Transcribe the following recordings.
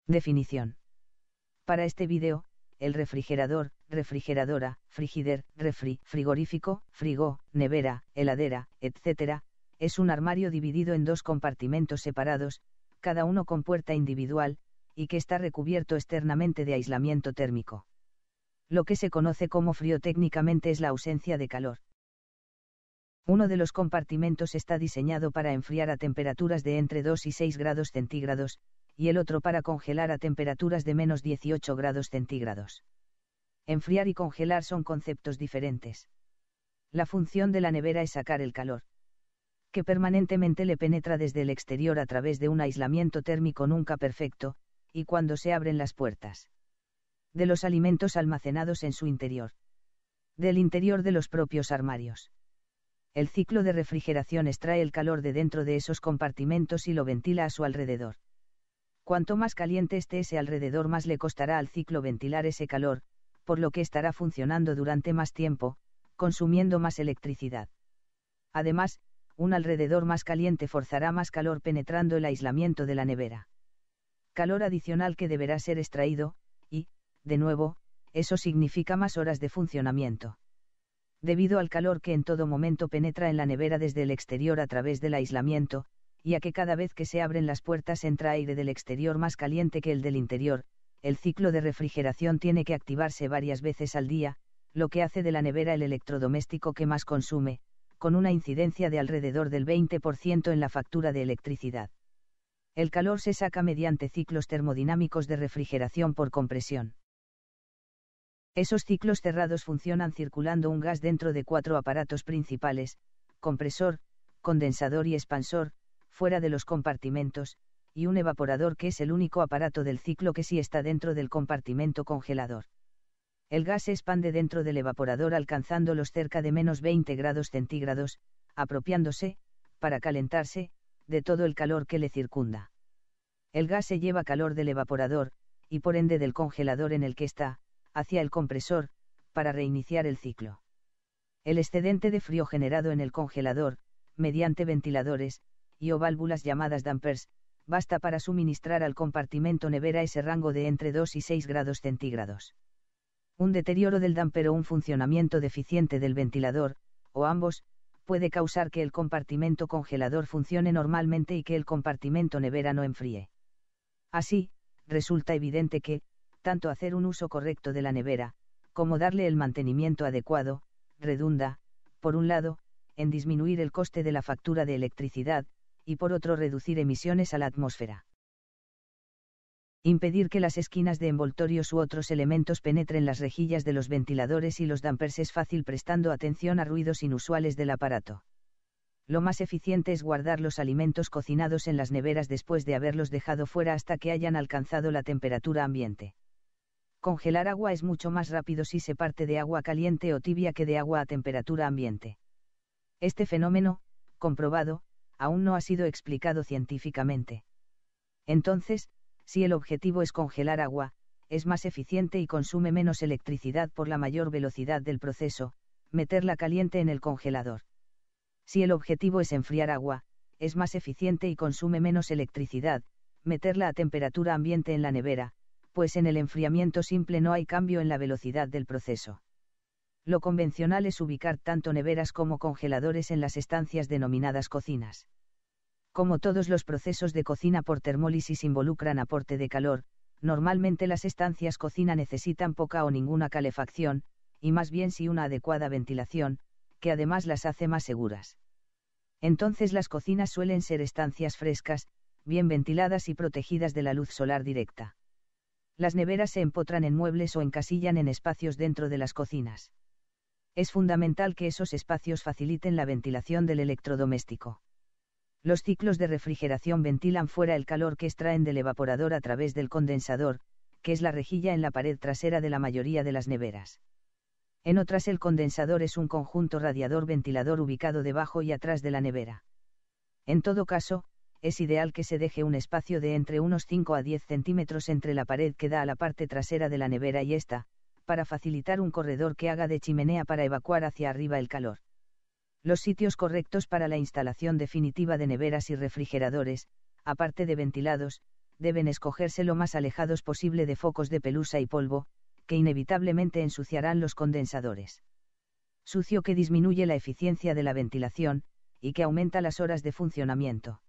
Definición. Para este vídeo, el refrigerador, refrigeradora, frigider, refri, frigorífico, frigo, nevera, heladera, etc., es un armario dividido en dos compartimentos separados, cada uno con puerta individual, y que está recubierto externamente de aislamiento térmico. Lo que se conoce como frío técnicamente es la ausencia de calor. Uno de los compartimentos está diseñado para enfriar a temperaturas de entre 2 y 6 grados centígrados, y el otro para congelar a temperaturas de menos 18 grados centígrados. Enfriar y congelar son conceptos diferentes. La función de la nevera es sacar el calor, que permanentemente le penetra desde el exterior a través de un aislamiento térmico nunca perfecto, y cuando se abren las puertas de los alimentos almacenados en su interior, del interior de los propios armarios. El ciclo de refrigeración extrae el calor de dentro de esos compartimentos y lo ventila a su alrededor. Cuanto más caliente esté ese alrededor, más le costará al ciclo ventilar ese calor, por lo que estará funcionando durante más tiempo, consumiendo más electricidad. Además, un alrededor más caliente forzará más calor penetrando el aislamiento de la nevera. Calor adicional que deberá ser extraído, y, de nuevo, eso significa más horas de funcionamiento. Debido al calor que en todo momento penetra en la nevera desde el exterior a través del aislamiento, y a que cada vez que se abren las puertas entra aire del exterior más caliente que el del interior, el ciclo de refrigeración tiene que activarse varias veces al día, lo que hace de la nevera el electrodoméstico que más consume, con una incidencia de alrededor del 20% en la factura de electricidad. El calor se saca mediante ciclos termodinámicos de refrigeración por compresión. Esos ciclos cerrados funcionan circulando un gas dentro de 4 aparatos principales: compresor, condensador y expansor, fuera de los compartimentos, y un evaporador que es el único aparato del ciclo que sí está dentro del compartimento congelador. El gas se expande dentro del evaporador alcanzando los cerca de menos 20 grados centígrados, apropiándose, para calentarse, de todo el calor que le circunda. El gas se lleva calor del evaporador, y por ende del congelador en el que está, hacia el compresor, para reiniciar el ciclo. El excedente de frío generado en el congelador, mediante ventiladores, y o válvulas llamadas dampers, basta para suministrar al compartimento nevera ese rango de entre 2 y 6 grados centígrados. Un deterioro del damper o un funcionamiento deficiente del ventilador, o ambos, puede causar que el compartimento congelador funcione normalmente y que el compartimento nevera no enfríe. Así, resulta evidente que, tanto hacer un uso correcto de la nevera, como darle el mantenimiento adecuado, redunda, por un lado, en disminuir el coste de la factura de electricidad, y por otro reducir emisiones a la atmósfera. Impedir que las esquinas de envoltorios u otros elementos penetren las rejillas de los ventiladores y los dampers es fácil prestando atención a ruidos inusuales del aparato. Lo más eficiente es guardar los alimentos cocinados en las neveras después de haberlos dejado fuera hasta que hayan alcanzado la temperatura ambiente. Congelar agua es mucho más rápido si se parte de agua caliente o tibia que de agua a temperatura ambiente. Este fenómeno, comprobado, aún no ha sido explicado científicamente. Entonces, si el objetivo es congelar agua, es más eficiente y consume menos electricidad por la mayor velocidad del proceso, meterla caliente en el congelador. Si el objetivo es enfriar agua, es más eficiente y consume menos electricidad, meterla a temperatura ambiente en la nevera, pues en el enfriamiento simple no hay cambio en la velocidad del proceso. Lo convencional es ubicar tanto neveras como congeladores en las estancias denominadas cocinas. Como todos los procesos de cocina por termólisis involucran aporte de calor, normalmente las estancias cocina necesitan poca o ninguna calefacción, y más bien sí una adecuada ventilación, que además las hace más seguras. Entonces las cocinas suelen ser estancias frescas, bien ventiladas y protegidas de la luz solar directa. Las neveras se empotran en muebles o encasillan en espacios dentro de las cocinas. Es fundamental que esos espacios faciliten la ventilación del electrodoméstico. Los ciclos de refrigeración ventilan fuera el calor que extraen del evaporador a través del condensador, que es la rejilla en la pared trasera de la mayoría de las neveras. En otras el condensador es un conjunto radiador-ventilador ubicado debajo y atrás de la nevera. En todo caso, es ideal que se deje un espacio de entre unos 5 a 10 centímetros entre la pared que da a la parte trasera de la nevera y esta, para facilitar un corredor que haga de chimenea para evacuar hacia arriba el calor. Los sitios correctos para la instalación definitiva de neveras y refrigeradores, aparte de ventilados, deben escogerse lo más alejados posible de focos de pelusa y polvo, que inevitablemente ensuciarán los condensadores. Sucio que disminuye la eficiencia de la ventilación, y que aumenta las horas de funcionamiento.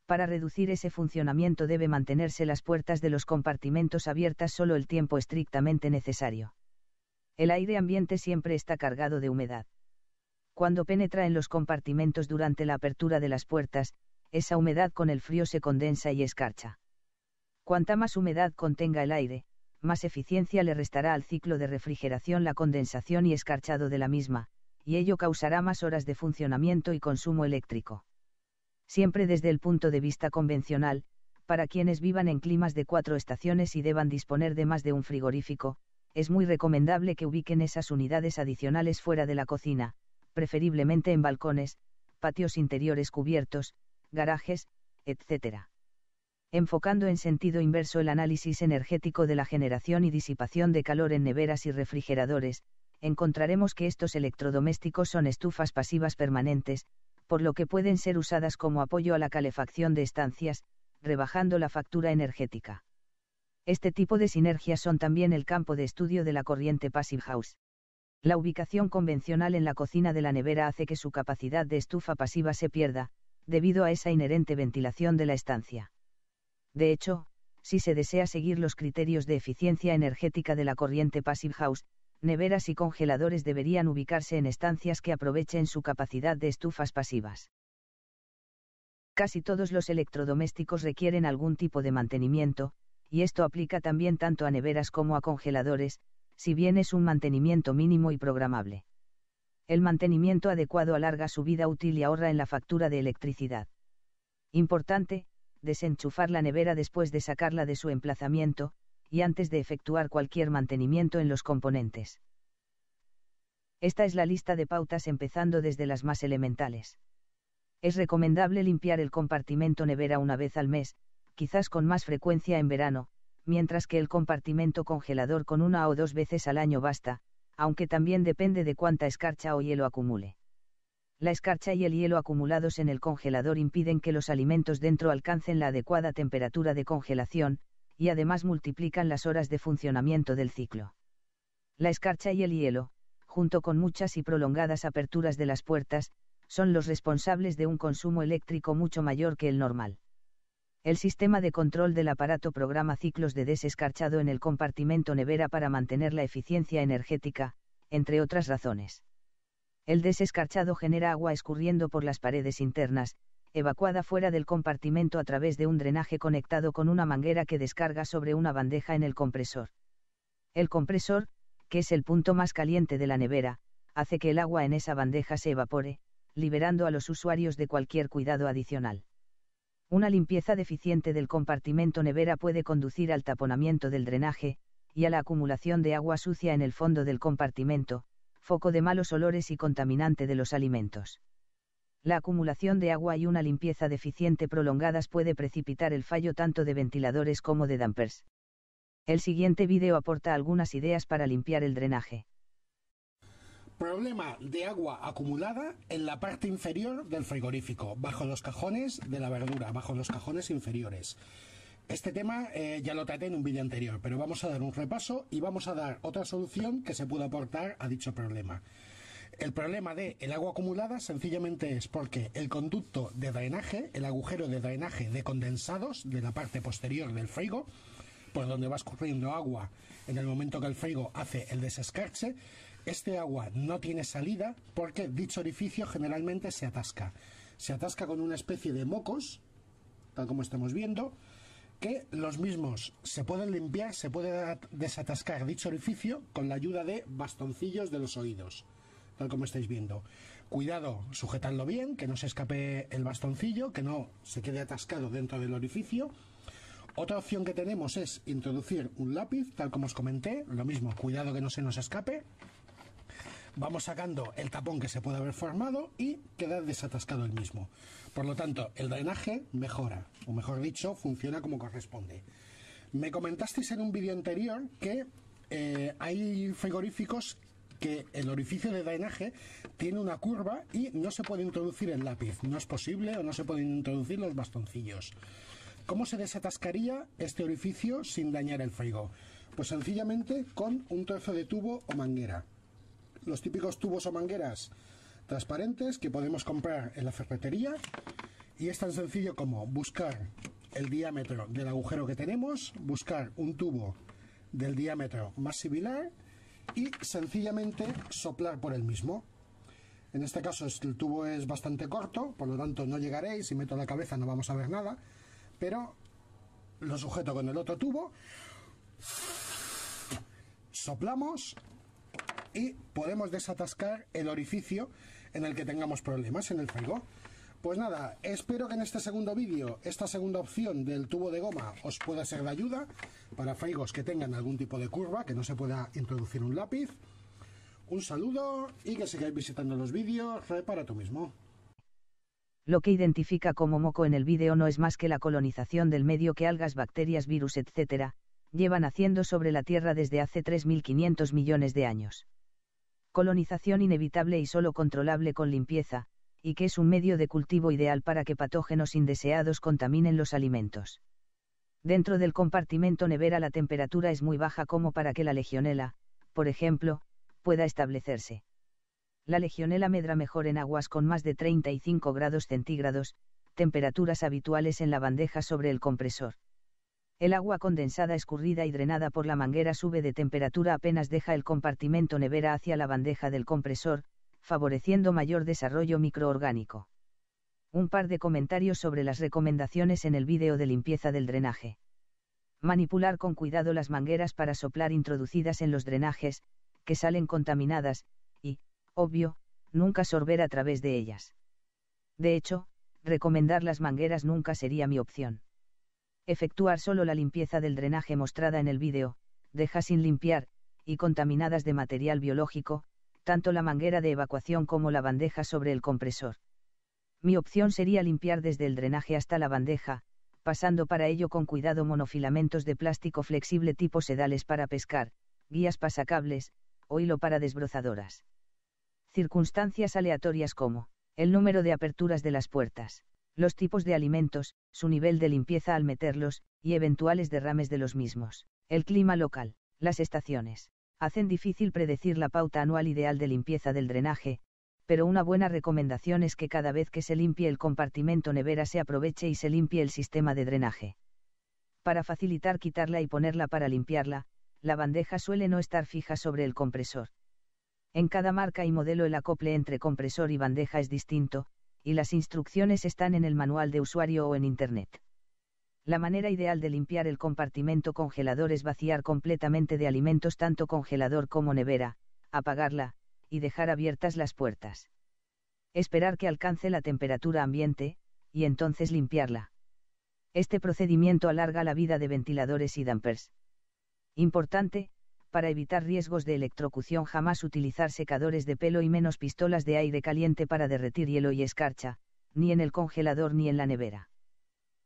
Para reducir ese funcionamiento debe mantenerse las puertas de los compartimentos abiertas solo el tiempo estrictamente necesario. El aire ambiente siempre está cargado de humedad. Cuando penetra en los compartimentos durante la apertura de las puertas, esa humedad con el frío se condensa y escarcha. Cuanta más humedad contenga el aire, más eficiencia le restará al ciclo de refrigeración la condensación y escarchado de la misma, y ello causará más horas de funcionamiento y consumo eléctrico. Siempre desde el punto de vista convencional, para quienes vivan en climas de 4 estaciones y deban disponer de más de un frigorífico, es muy recomendable que ubiquen esas unidades adicionales fuera de la cocina, preferiblemente en balcones, patios interiores cubiertos, garajes, etc. Enfocando en sentido inverso el análisis energético de la generación y disipación de calor en neveras y refrigeradores, encontraremos que estos electrodomésticos son estufas pasivas permanentes, por lo que pueden ser usadas como apoyo a la calefacción de estancias, rebajando la factura energética. Este tipo de sinergias son también el campo de estudio de la corriente Passive House. La ubicación convencional en la cocina de la nevera hace que su capacidad de estufa pasiva se pierda, debido a esa inherente ventilación de la estancia. De hecho, si se desea seguir los criterios de eficiencia energética de la corriente Passive House, neveras y congeladores deberían ubicarse en estancias que aprovechen su capacidad de estufas pasivas. Casi todos los electrodomésticos requieren algún tipo de mantenimiento, y esto aplica también tanto a neveras como a congeladores, si bien es un mantenimiento mínimo y programable. El mantenimiento adecuado alarga su vida útil y ahorra en la factura de electricidad. Importante, desenchufar la nevera después de sacarla de su emplazamiento, y antes de efectuar cualquier mantenimiento en los componentes. Esta es la lista de pautas empezando desde las más elementales. Es recomendable limpiar el compartimento nevera una vez al mes, quizás con más frecuencia en verano, mientras que el compartimento congelador con 1 o 2 veces al año basta, aunque también depende de cuánta escarcha o hielo acumule. La escarcha y el hielo acumulados en el congelador impiden que los alimentos dentro alcancen la adecuada temperatura de congelación, y además multiplican las horas de funcionamiento del ciclo. La escarcha y el hielo, junto con muchas y prolongadas aperturas de las puertas, son los responsables de un consumo eléctrico mucho mayor que el normal. El sistema de control del aparato programa ciclos de desescarchado en el compartimento nevera para mantener la eficiencia energética, entre otras razones. El desescarchado genera agua escurriendo por las paredes internas, evacuada fuera del compartimento a través de un drenaje conectado con una manguera que descarga sobre una bandeja en el compresor. El compresor, que es el punto más caliente de la nevera, hace que el agua en esa bandeja se evapore, liberando a los usuarios de cualquier cuidado adicional. Una limpieza deficiente del compartimento nevera puede conducir al taponamiento del drenaje, y a la acumulación de agua sucia en el fondo del compartimento, foco de malos olores y contaminante de los alimentos. La acumulación de agua y una limpieza deficiente prolongadas puede precipitar el fallo tanto de ventiladores como de dampers. El siguiente vídeo aporta algunas ideas para limpiar el drenaje. Problema de agua acumulada en la parte inferior del frigorífico, bajo los cajones de la verdura, bajo los cajones inferiores. Este tema ya lo traté en un vídeo anterior, pero vamos a dar un repaso y vamos a dar otra solución que se puede aportar a dicho problema. El problema de el agua acumulada sencillamente es porque el conducto de drenaje, el agujero de drenaje de condensados de la parte posterior del frigo, por donde va escurriendo agua en el momento que el frigo hace el desescarche, este agua no tiene salida porque dicho orificio generalmente se atasca. Se atasca con una especie de mocos, tal como estamos viendo, que los mismos se pueden limpiar, se puede desatascar dicho orificio con la ayuda de bastoncillos de los oídos, tal como estáis viendo. Cuidado, sujetadlo bien, que no se escape el bastoncillo, que no se quede atascado dentro del orificio. Otra opción que tenemos es introducir un lápiz, tal como os comenté, lo mismo, cuidado que no se nos escape. Vamos sacando el tapón que se puede haber formado y queda desatascado el mismo. Por lo tanto, el drenaje mejora, o mejor dicho, funciona como corresponde. Me comentasteis en un vídeo anterior que hay frigoríficos que el orificio de drenaje tiene una curva y no se puede introducir el lápiz. No es posible o no se pueden introducir los bastoncillos. ¿Cómo se desatascaría este orificio sin dañar el frigo? Pues sencillamente con un trozo de tubo o manguera. Los típicos tubos o mangueras transparentes que podemos comprar en la ferretería, y es tan sencillo como buscar el diámetro del agujero que tenemos, buscar un tubo del diámetro más similar y sencillamente soplar por el mismo. En este caso el tubo es bastante corto, por lo tanto no llegaréis, si meto la cabeza no vamos a ver nada, pero lo sujeto con el otro tubo, soplamos y podemos desatascar el orificio en el que tengamos problemas en el frigo. Pues nada, espero que en este segundo vídeo, esta segunda opción del tubo de goma os pueda ser de ayuda para frigos que tengan algún tipo de curva, que no se pueda introducir un lápiz. Un saludo y que sigáis visitando los vídeos. Repara tú mismo. Lo que identifica como moco en el vídeo no es más que la colonización del medio que algas, bacterias, virus, etc., llevan haciendo sobre la Tierra desde hace 3.500 millones de años. Colonización inevitable y solo controlable con limpieza, y que es un medio de cultivo ideal para que patógenos indeseados contaminen los alimentos. Dentro del compartimento nevera la temperatura es muy baja como para que la legionela, por ejemplo, pueda establecerse. La legionela medra mejor en aguas con más de 35 grados centígrados, temperaturas habituales en la bandeja sobre el compresor. El agua condensada escurrida y drenada por la manguera sube de temperatura apenas deja el compartimento nevera hacia la bandeja del compresor, favoreciendo mayor desarrollo microorgánico. Un par de comentarios sobre las recomendaciones en el vídeo de limpieza del drenaje. Manipular con cuidado las mangueras para soplar introducidas en los drenajes, que salen contaminadas, y, obvio, nunca sorber a través de ellas. De hecho, recomendar las mangueras nunca sería mi opción. Efectuar solo la limpieza del drenaje mostrada en el vídeo, deja sin limpiar, y contaminadas de material biológico, tanto la manguera de evacuación como la bandeja sobre el compresor. Mi opción sería limpiar desde el drenaje hasta la bandeja, pasando para ello con cuidado monofilamentos de plástico flexible tipo sedales para pescar, guías pasacables, o hilo para desbrozadoras. Circunstancias aleatorias como el número de aperturas de las puertas, los tipos de alimentos, su nivel de limpieza al meterlos, y eventuales derrames de los mismos. El clima local, las estaciones, hacen difícil predecir la pauta anual ideal de limpieza del drenaje, pero una buena recomendación es que cada vez que se limpie el compartimento nevera se aproveche y se limpie el sistema de drenaje. Para facilitar quitarla y ponerla para limpiarla, la bandeja suele no estar fija sobre el compresor. En cada marca y modelo el acople entre compresor y bandeja es distinto, y las instrucciones están en el manual de usuario o en Internet. La manera ideal de limpiar el compartimento congelador es vaciar completamente de alimentos tanto congelador como nevera, apagarla, y dejar abiertas las puertas. Esperar que alcance la temperatura ambiente, y entonces limpiarla. Este procedimiento alarga la vida de ventiladores y dampers. Importante, para evitar riesgos de electrocución jamás utilizar secadores de pelo y menos pistolas de aire caliente para derretir hielo y escarcha, ni en el congelador ni en la nevera.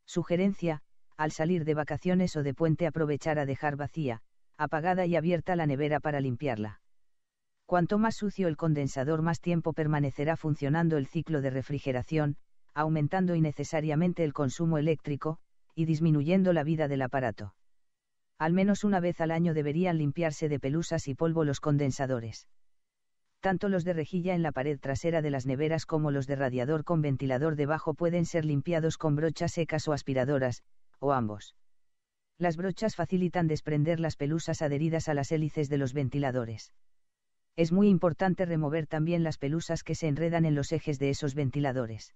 Sugerencia, al salir de vacaciones o de puente aprovechar a dejar vacía, apagada y abierta la nevera para limpiarla. Cuanto más sucio el condensador más tiempo permanecerá funcionando el ciclo de refrigeración, aumentando innecesariamente el consumo eléctrico, y disminuyendo la vida del aparato. Al menos una vez al año deberían limpiarse de pelusas y polvo los condensadores. Tanto los de rejilla en la pared trasera de las neveras como los de radiador con ventilador debajo pueden ser limpiados con brochas secas o aspiradoras, o ambos. Las brochas facilitan desprender las pelusas adheridas a las hélices de los ventiladores. Es muy importante remover también las pelusas que se enredan en los ejes de esos ventiladores.